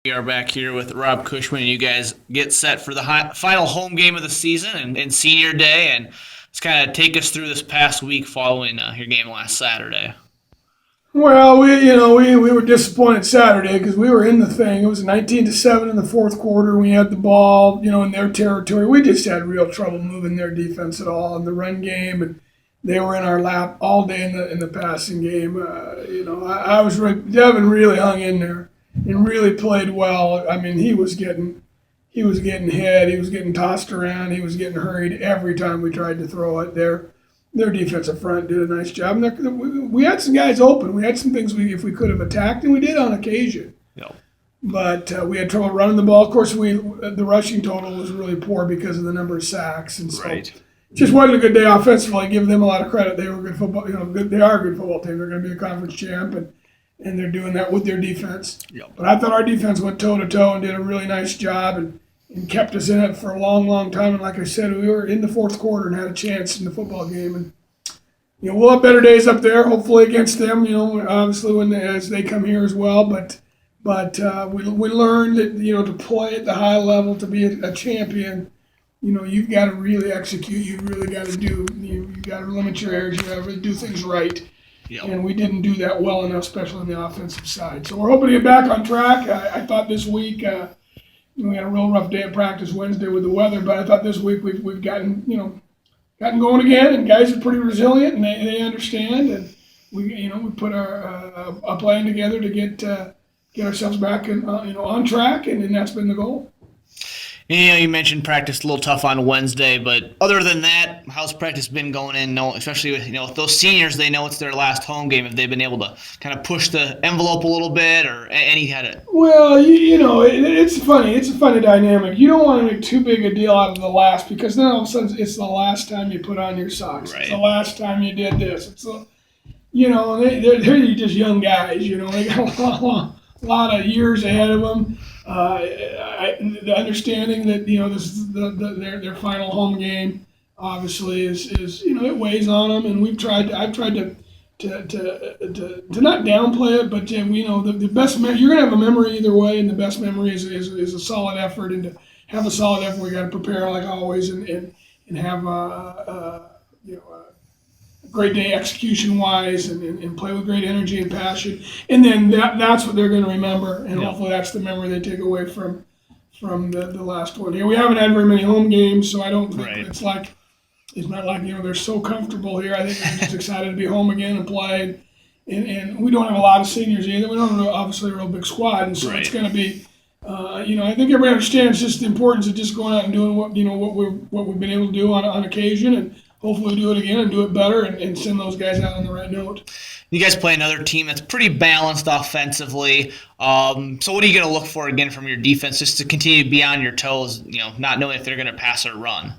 We are back here with Rob Cushman, and you guys get set for the final home game of the season and senior day, and let's kind of take us through this past week following your game last Saturday. Well, we were disappointed Saturday because we were in the thing. It was 19-7 in the fourth quarter. We had the ball, in their territory. We just had real trouble moving their defense at all in the run game, and they were in our lap all day in the passing game. I was Devin really hung in there and really played well. I mean, he was getting hit, he was getting tossed around, he was getting hurried every time we tried to throw it. Their defensive front did a nice job. And we had some guys open. We had some things if we could have attacked, and we did on occasion. Yep. But we had trouble running the ball. Of course, the rushing total was really poor because of the number of sacks, and so Right. just wasn't a good day offensively. I give them a lot of credit. They were good football. They are a good football team. They're going to be a conference champ, and they're doing that with their defense. Yep. But I thought our defense went toe to toe and did a really nice job and kept us in it for a long, long time. And like I said, we were in the fourth quarter and had a chance in the football game. And we'll have better days up there, hopefully against them. Obviously as they come here as well. But we learned that to play at the high level, to be a champion, you've got to really execute. You've really got to you've got to limit your errors. You got to really do things right. Yep. And we didn't do that well enough, especially on the offensive side. So we're hoping to get back on track. I thought this week. We had a real rough day of practice Wednesday with the weather, but I thought this week we've gotten going again, and guys are pretty resilient and they understand, and we put a plan together to get ourselves back on track, and that's been the goal. You mentioned practice a little tough on Wednesday, but other than that, how's practice been going in? Especially with those seniors, they know it's their last home game. Have they been able to kind of push the envelope a little bit, or any kind of? Well, it's funny. It's a funny dynamic. You don't want to make too big a deal out of the last, because then all of a sudden it's the last time you put on your socks. Right. It's the last time you did this. It's they're just young guys. They got a lot of years ahead of them. The understanding that this is their final home game obviously is it weighs on them, and I've tried to not downplay it, but the best you're gonna have a memory either way, and the best memory is a solid effort, and to have a solid effort we got to prepare like always and have a great day execution-wise, and play with great energy and passion. And then that's what they're going to remember, and hopefully that's the memory they take away from the last one. Here we haven't had very many home games, so I don't think it's not like they're so comfortable here. I think they're just excited to be home again and play. And we don't have a lot of seniors either. We don't have obviously a real big squad, and so it's going to be. I think everybody understands just the importance of just going out and doing what we've been able to do on occasion, and hopefully do it again and do it better and send those guys out on the right note. You guys play another team that's pretty balanced offensively. So what are you going to look for again from your defense, just to continue to be on your toes, not knowing if they're going to pass or run?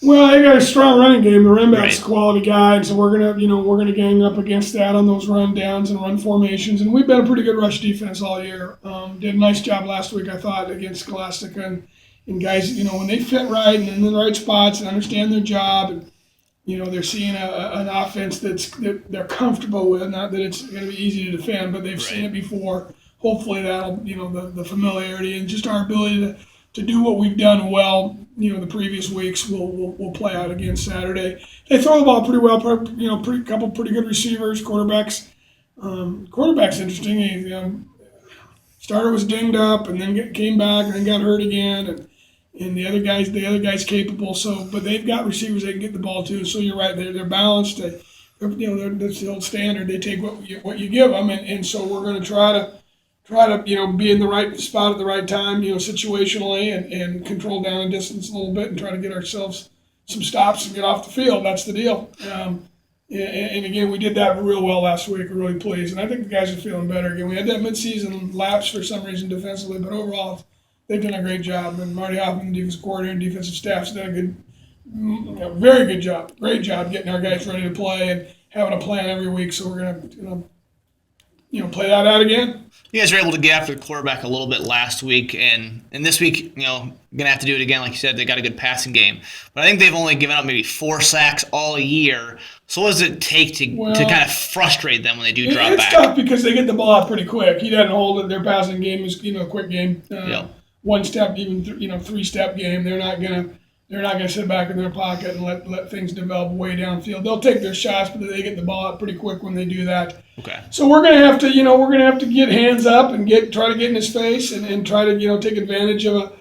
Well, they got a strong running game. The run back's a quality guy, and so we're gonna gang up against that on those run downs and run formations. And we've been a pretty good rush defense all year. Did a nice job last week, I thought, against Scholastica, and guys, when they fit right and in the right spots and understand their job, and they're seeing an offense that they're comfortable with. Not that it's going to be easy to defend, but they've seen it before. Hopefully that'll, the familiarity and just our ability to do what we've done well, the previous weeks will play out again Saturday. They throw the ball pretty well, couple pretty good receivers, quarterbacks. Quarterback's interesting. Starter was dinged up and then came back and then got hurt again, and the other guy's capable. So, but they've got receivers they can get the ball to. So you're right, they're balanced. That's the old standard. They take what you give them, and so we're going to try to be in the right spot at the right time, situationally, and control down the distance a little bit and try to get ourselves some stops and get off the field. That's the deal. And again, we did that real well last week. We're really pleased, and I think the guys are feeling better. Again, we had that midseason lapse for some reason defensively, but overall, they've done a great job. And Marty Hoffman, defensive coordinator, and defensive staff's done very good job, great job getting our guys ready to play and having a plan every week. So we're gonna, play that out again. You guys were able to get after the quarterback a little bit last week, and this week, going to have to do it again. Like you said, they got a good passing game. But I think they've only given up maybe 4 sacks all year. So what does it take to kind of frustrate them when they do drop back? It's tough because they get the ball out pretty quick. He doesn't hold it. Their passing game is, a quick game. One step, even 3-step game. They're not gonna sit back in their pocket and let things develop way downfield. They'll take their shots, but they get the ball out pretty quick when they do that. Okay. So we're gonna have to get hands up and try to get in his face and try to take advantage of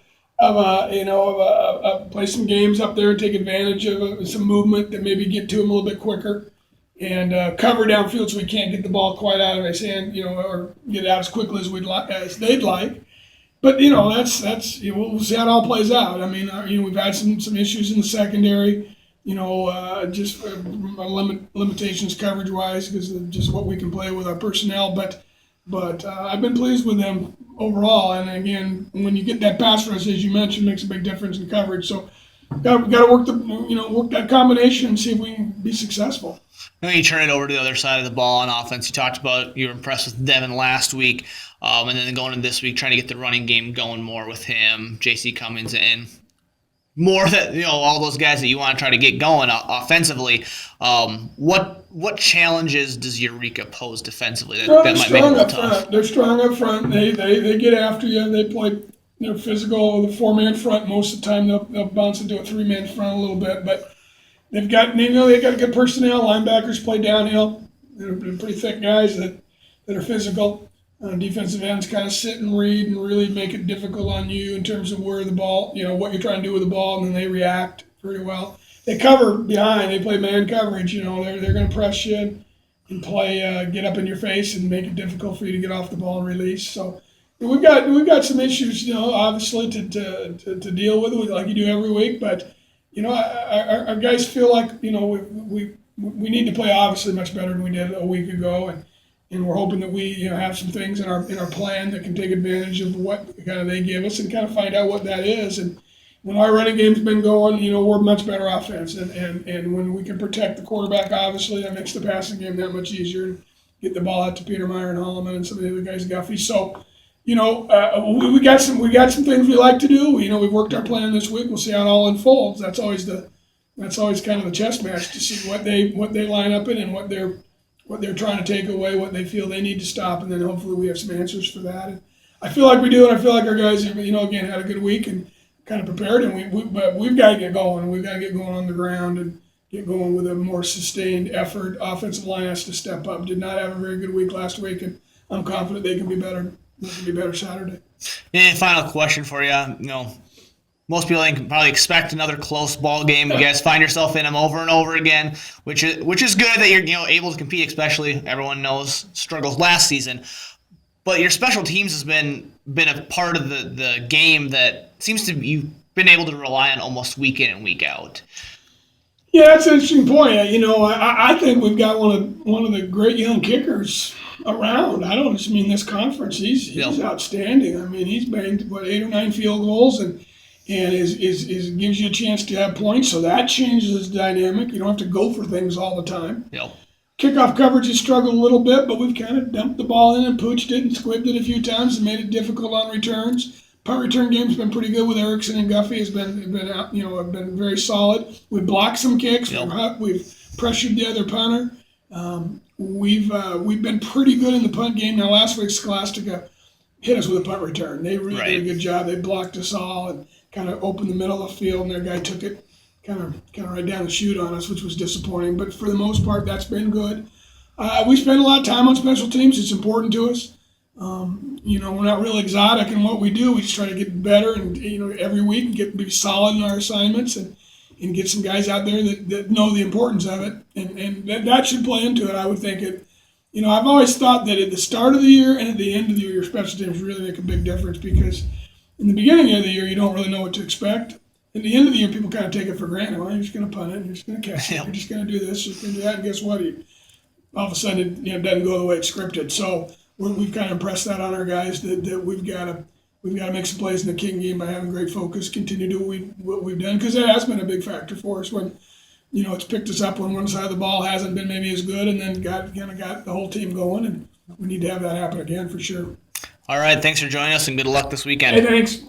play some games up there and take advantage of some movement that maybe get to him a little bit quicker and cover downfield so we can't get the ball quite out of his hand, or get it out as quickly as they'd like. But that's we'll see how it all plays out. I mean, we've had some issues in the secondary, just limitations coverage wise because of just what we can play with our personnel. But I've been pleased with them overall. And again, when you get that pass rush, as you mentioned, makes a big difference in coverage. So got to work work that combination and see if we can be successful. Then you turn it over to the other side of the ball on offense. You talked about you were impressed with Devin last week, and then going into this week, trying to get the running game going more with him, J.C. Cummings, and more that all those guys that you want to try to get going offensively. What challenges does Eureka pose defensively that might make it a little tough? They're strong up front. They get after you. They play physical with a 4-man front most of the time. They'll bounce into a 3-man front a little bit, but. They've got good personnel. Linebackers play downhill. They're pretty thick guys that are physical. Defensive ends kind of sit and read and really make it difficult on you in terms of where the ball, what you're trying to do with the ball, and then they react pretty well. They cover behind. They play man coverage. They're going to press you and play get up in your face and make it difficult for you to get off the ball and release. So we've got some issues, obviously to deal with like you do every week, but. Our guys feel like we need to play obviously much better than we did a week ago, and we're hoping that we have some things in our plan that can take advantage of what kind of they give us and kind of find out what that is. And when our running game's been going, we're much better offense, and when we can protect the quarterback, obviously that makes the passing game that much easier and get the ball out to Peter Meyer and Holloman and some of the other guys, Guffey. So. We got some things we like to do. We've worked our plan this week. We'll see how it all unfolds. That's always kind of the chess match to see what they line up in and what they're trying to take away, what they feel they need to stop, and then hopefully we have some answers for that. And I feel like we do, and I feel like our guys, again, had a good week and kind of prepared. And but we've got to get going. We've got to get going on the ground and get going with a more sustained effort. Offensive line has to step up. Did not have a very good week last week, and I'm confident they can be better. It can be better Saturday. And final question for you. Most people can probably expect another close ball game. You guys find yourself in them over and over again, which is good that you're able to compete. Especially everyone knows struggles last season, but your special teams has been a part of the game that seems to you've been able to rely on almost week in and week out. Yeah, that's an interesting point. I think we've got one of the great young kickers around. I don't just mean this conference. He's outstanding. I mean, he's banged 8 or 9 field goals and is gives you a chance to have points. So that changes the dynamic. You don't have to go for things all the time. Yep. Kickoff coverage has struggled a little bit, but we've kind of dumped the ball in and pooched it and squibbed it a few times and made it difficult on returns. Punt return game's been pretty good with Erickson and Guffey. Has been very solid. We've blocked some kicks. Yep. We've pressured the other punter. We've been pretty good in the punt game. Now last week Scholastica hit us with a punt return. They really did a good job. They blocked us all and kind of opened the middle of the field, and their guy took it kind of right down the chute on us, which was disappointing. But for the most part, that's been good. We spend a lot of time on special teams. It's important to us. We're not real exotic in what we do. We just try to get better and every week and be solid in our assignments and get some guys out there that know the importance of it. And that should play into it, I would think. I've always thought that at the start of the year and at the end of the year, your special teams really make a big difference because in the beginning of the year, you don't really know what to expect. At the end of the year, people kind of take it for granted. Well, you're just going to punt it. You're just going to catch it. You're just going to do this. You're going to do that. And guess what? All of a sudden, it doesn't go the way it's scripted. So we've kind of impressed that on our guys that we've got to make some plays in the King game by having great focus, continue to do what we've done, because it has been a big factor for us when, it's picked us up when one side of the ball hasn't been maybe as good, and then got the whole team going, and we need to have that happen again for sure. All right, thanks for joining us, and good luck this weekend. Hey, thanks.